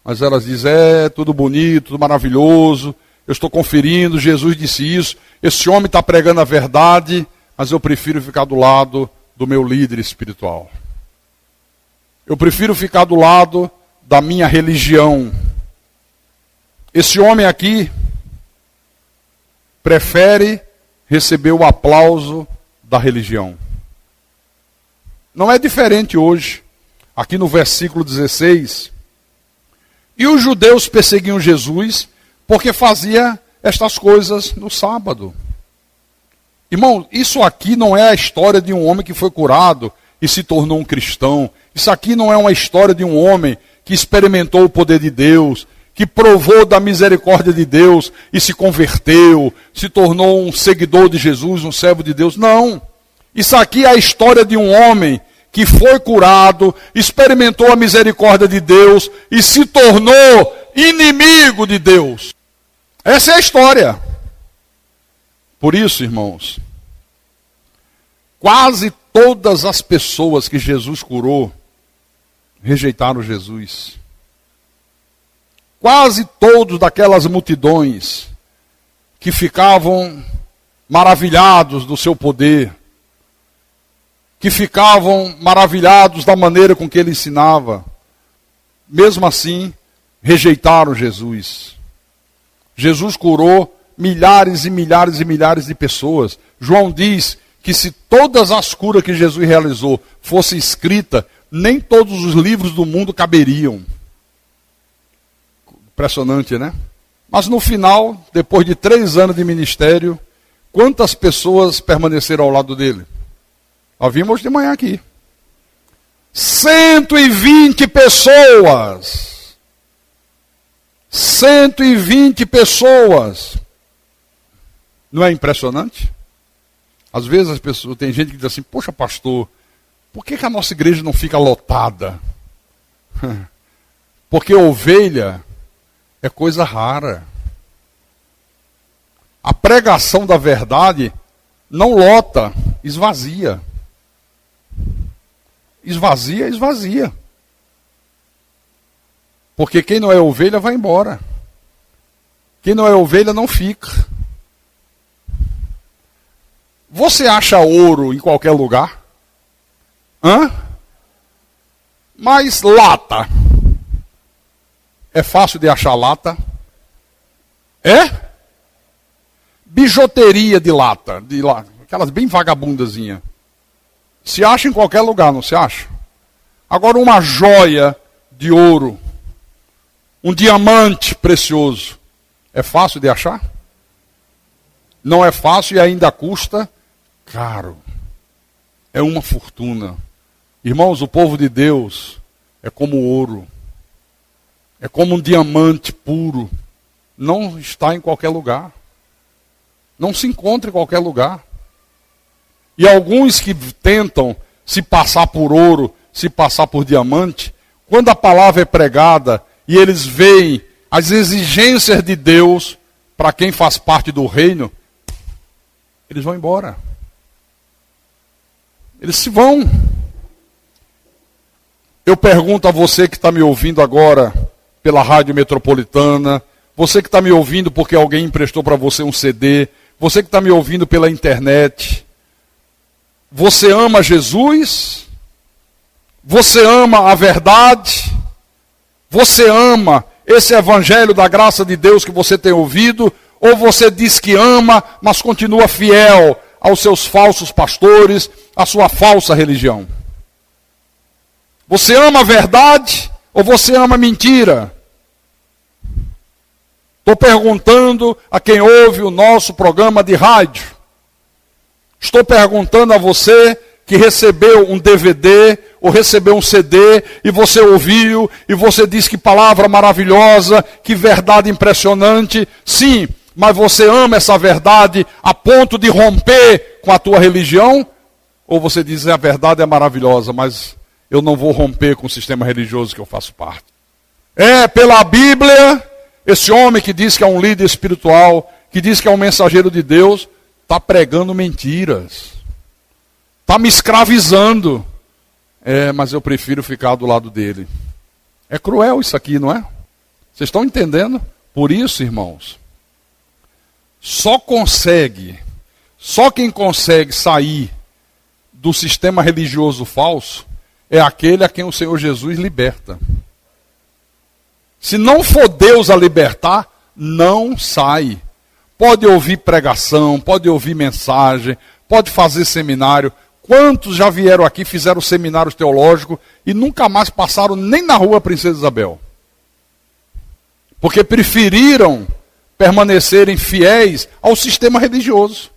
mas elas dizem, tudo bonito, tudo maravilhoso, eu estou conferindo, Jesus disse isso, esse homem está pregando a verdade, mas eu prefiro ficar do lado do meu líder espiritual. Eu prefiro ficar do lado da minha religião. Esse homem aqui prefere receber o aplauso da religião. Não é diferente hoje. Aqui no versículo 16. E os judeus perseguiam Jesus porque fazia estas coisas no sábado. Irmão, isso aqui não é a história de um homem que foi curado e se tornou um cristão. Isso aqui não é uma história de um homem que experimentou o poder de Deus, que provou da misericórdia de Deus e se converteu, se tornou um seguidor de Jesus, um servo de Deus. Não. Isso aqui é a história de um homem que foi curado, experimentou a misericórdia de Deus e se tornou inimigo de Deus. Essa é a história. Por isso, irmãos, quase todas as pessoas que Jesus curou rejeitaram Jesus. Quase todos daquelas multidões que ficavam maravilhados do seu poder, que ficavam maravilhados da maneira com que ele ensinava, mesmo assim, rejeitaram Jesus. Jesus curou milhares e milhares e milhares de pessoas. João diz que se todas as curas que Jesus realizou fossem escritas, nem todos os livros do mundo caberiam. Impressionante, né? Mas no final, depois de 3 anos de ministério, quantas pessoas permaneceram ao lado dele? Nós vimos hoje de manhã aqui. 120 pessoas. 120 pessoas. Não é impressionante? Às vezes as pessoas, tem gente que diz assim, poxa pastor, por que a nossa igreja não fica lotada? Porque ovelha é coisa rara. A pregação da verdade não lota, esvazia. Esvazia, esvazia. Porque quem não é ovelha vai embora. Quem não é ovelha não fica. Você acha ouro em qualquer lugar? Hã? Mas lata. É fácil de achar lata? É? Bijuteria de lata, aquelas bem vagabundazinhas. Se acha em qualquer lugar, não se acha? Agora uma joia de ouro, um diamante precioso, é fácil de achar? Não é fácil e ainda custa caro. É uma fortuna. Irmãos, o povo de Deus é como ouro. É como um diamante puro. Não está em qualquer lugar. Não se encontra em qualquer lugar. E alguns que tentam se passar por ouro, se passar por diamante, quando a palavra é pregada e eles veem as exigências de Deus para quem faz parte do reino, eles vão embora. Eles se vão. Eu pergunto a você que está me ouvindo agora pela Rádio Metropolitana, você que está me ouvindo porque alguém emprestou para você um CD, você que está me ouvindo pela internet, você ama Jesus? Você ama a verdade? Você ama esse evangelho da graça de Deus que você tem ouvido? Ou você diz que ama, mas continua fiel aos seus falsos pastores, à sua falsa religião? Você ama a verdade ou você ama a mentira? Estou perguntando a quem ouve o nosso programa de rádio. Estou perguntando a você que recebeu um DVD ou recebeu um CD e você ouviu e você diz que palavra maravilhosa, que verdade impressionante. Sim, mas você ama essa verdade a ponto de romper com a tua religião? Ou você diz a verdade é maravilhosa, mas eu não vou romper com o sistema religioso que eu faço parte? É, pela Bíblia, esse homem que diz que é um líder espiritual, que diz que é um mensageiro de Deus, está pregando mentiras. Está me escravizando. É, mas eu prefiro ficar do lado dele. É cruel isso aqui, não é? Vocês estão entendendo? Por isso, irmãos, só quem consegue sair do sistema religioso falso é aquele a quem o Senhor Jesus liberta. Se não for Deus a libertar, não sai. Pode ouvir pregação, pode ouvir mensagem, pode fazer seminário. Quantos já vieram aqui, fizeram seminários teológicos e nunca mais passaram nem na rua Princesa Isabel? Porque preferiram permanecerem fiéis ao sistema religioso.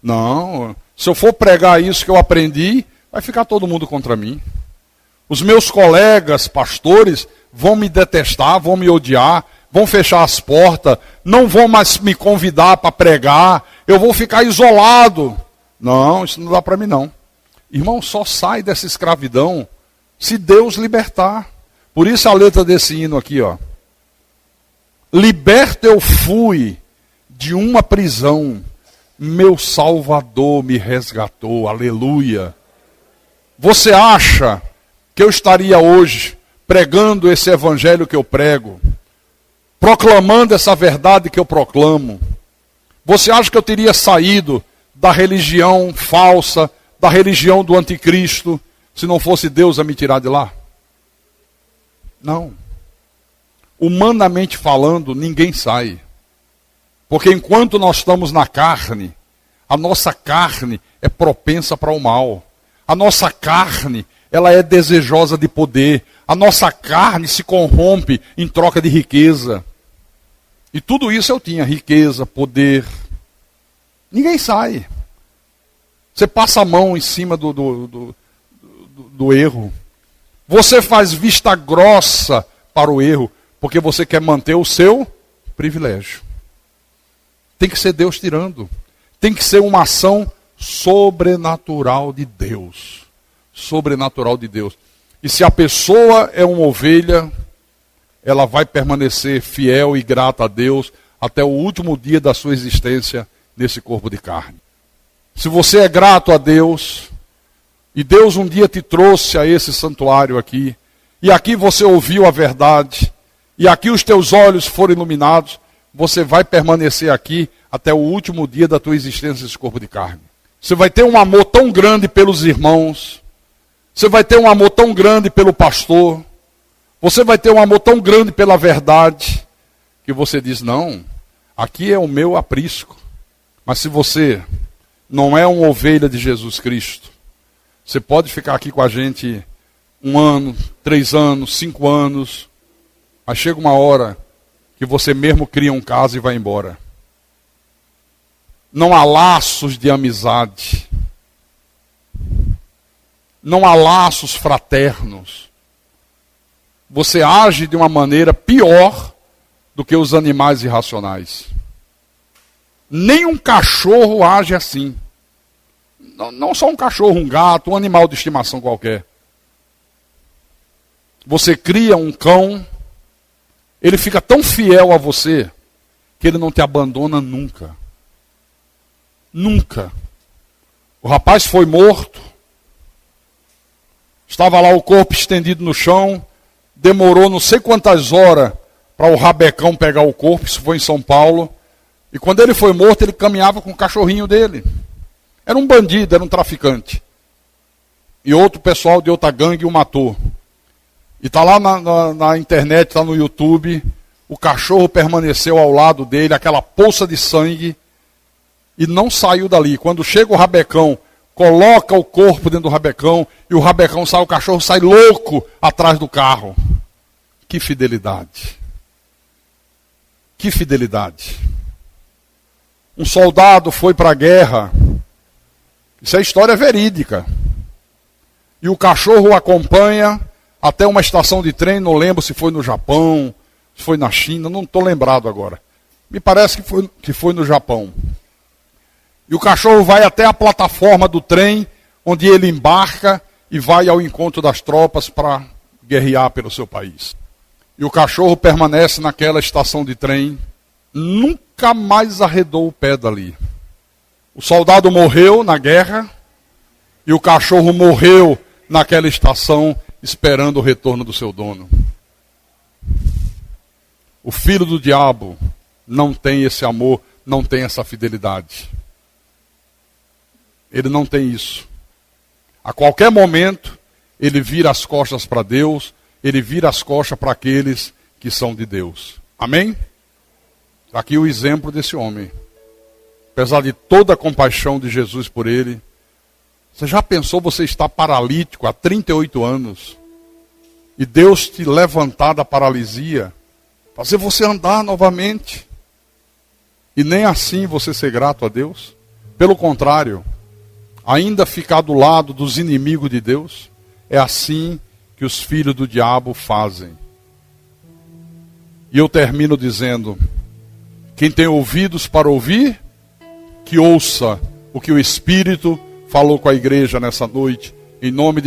Não, se eu for pregar isso que eu aprendi, vai ficar todo mundo contra mim. Os meus colegas pastores vão me detestar, vão me odiar, vão fechar as portas, não vão mais me convidar para pregar, eu vou ficar isolado. Não, isso não dá para mim não. Irmão, só sai dessa escravidão se Deus libertar. Por isso a letra desse hino aqui, ó. Liberto eu fui de uma prisão, meu Salvador me resgatou, aleluia. Você acha que eu estaria hoje pregando esse evangelho que eu prego, proclamando essa verdade que eu proclamo? Você acha que eu teria saído da religião falsa, da religião do anticristo, se não fosse Deus a me tirar de lá? Não. Humanamente falando, ninguém sai. Porque enquanto nós estamos na carne, a nossa carne é propensa para o mal. A nossa carne, ela é desejosa de poder. A nossa carne se corrompe em troca de riqueza. E tudo isso eu tinha, riqueza, poder. Ninguém sai. Você passa a mão em cima do erro. Você faz vista grossa para o erro, porque você quer manter o seu privilégio. Tem que ser Deus tirando. Tem que ser uma ação sobrenatural de Deus. Sobrenatural de Deus. E se a pessoa é uma ovelha, ela vai permanecer fiel e grata a Deus até o último dia da sua existência nesse corpo de carne. Se você é grato a Deus, e Deus um dia te trouxe a esse santuário aqui, e aqui você ouviu a verdade, e aqui os teus olhos foram iluminados, você vai permanecer aqui até o último dia da tua existência nesse corpo de carne. Você vai ter um amor tão grande pelos irmãos, você vai ter um amor tão grande pelo pastor, você vai ter um amor tão grande pela verdade, que você diz, não, aqui é o meu aprisco. Mas se você não é uma ovelha de Jesus Cristo, você pode ficar aqui com a gente 1 ano, 3 anos, 5 anos, mas chega uma hora que você mesmo cria um caso e vai embora. Não há laços de amizade. Não há laços fraternos. Você age de uma maneira pior do que os animais irracionais. Nem um cachorro age assim. Não só um cachorro, um gato, um animal de estimação qualquer. Você cria um cão, ele fica tão fiel a você, que ele não te abandona nunca. Nunca. O rapaz foi morto, estava lá o corpo estendido no chão, demorou não sei quantas horas para o rabecão pegar o corpo, isso foi em São Paulo, e quando ele foi morto, ele caminhava com o cachorrinho dele. Era um bandido, era um traficante. E outro pessoal de outra gangue o matou. E está lá na internet, está no YouTube, o cachorro permaneceu ao lado dele, aquela poça de sangue, e não saiu dali. Quando chega o rabecão, coloca o corpo dentro do rabecão, e o rabecão sai, o cachorro sai louco atrás do carro. Que fidelidade. Que fidelidade. Um soldado foi para a guerra, isso é história verídica, e o cachorro o acompanha até uma estação de trem, não lembro se foi no Japão, se foi na China, não estou lembrado agora. Me parece que foi no Japão. E o cachorro vai até a plataforma do trem, onde ele embarca e vai ao encontro das tropas para guerrear pelo seu país. E o cachorro permanece naquela estação de trem, nunca mais arredou o pé dali. O soldado morreu na guerra e o cachorro morreu naquela estação esperando o retorno do seu dono. O filho do diabo não tem esse amor, não tem essa fidelidade. Ele não tem isso. A qualquer momento, ele vira as costas para Deus, ele vira as costas para aqueles que são de Deus. Amém? Aqui o exemplo desse homem. Apesar de toda a compaixão de Jesus por ele, você já pensou você estar paralítico há 38 anos e Deus te levantar da paralisia, fazer você andar novamente e nem assim você ser grato a Deus? Pelo contrário, ainda ficar do lado dos inimigos de Deus? É assim que os filhos do diabo fazem. E eu termino dizendo, quem tem ouvidos para ouvir, que ouça o que o Espírito falou com a igreja nessa noite, em nome de Jesus.